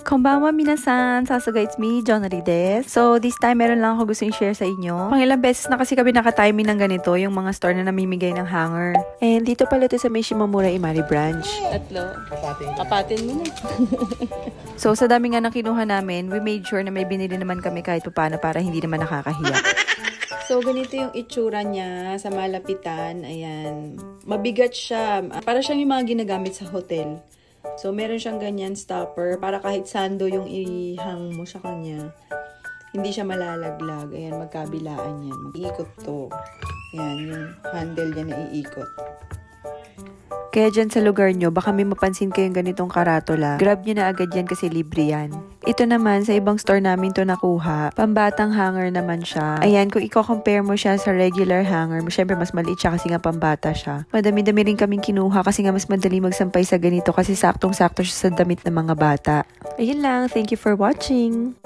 Konbanwa minasan! Sasuga, it's me, Jonari des. So, this time, meron lang ako gusto i-share sa inyo. Pangilang beses na kasi kami naka-timing ng ganito, yung mga store na namimigay ng hanger. And dito pala ito sa may Shimamura Imari branch. Tatlo. Kapatin mo na. So, sa dami nga ng kinuha namin, we made sure na may binili naman kami kahit paano para hindi naman nakakahiya. So, ganito yung itsura niya sa malapitan. Ayan. Mabigat siya. Para siyang yung mga ginagamit sa hotel. So, meron siyang ganyan stopper para kahit sando yung ihang mo sa kanya, hindi siya malalaglag. Ayan, magkabilaan yan. Mag-iikot to. Ayan, yung handle niya na iikot. Kaya dyan sa lugar nyo, baka may mapansin kayong ganitong karatola. Grab nyo na agad yan kasi libre yan. Ito naman, sa ibang store namin to nakuha. Pambatang hanger naman siya. Ayan, kung i-compare mo siya sa regular hanger, syempre mas maliit siya kasi nga pambata siya. Madami-dami rin kaming kinuha kasi nga mas madali magsampay sa ganito kasi saktong-sakto siya sa damit ng mga bata. Ayun lang, thank you for watching!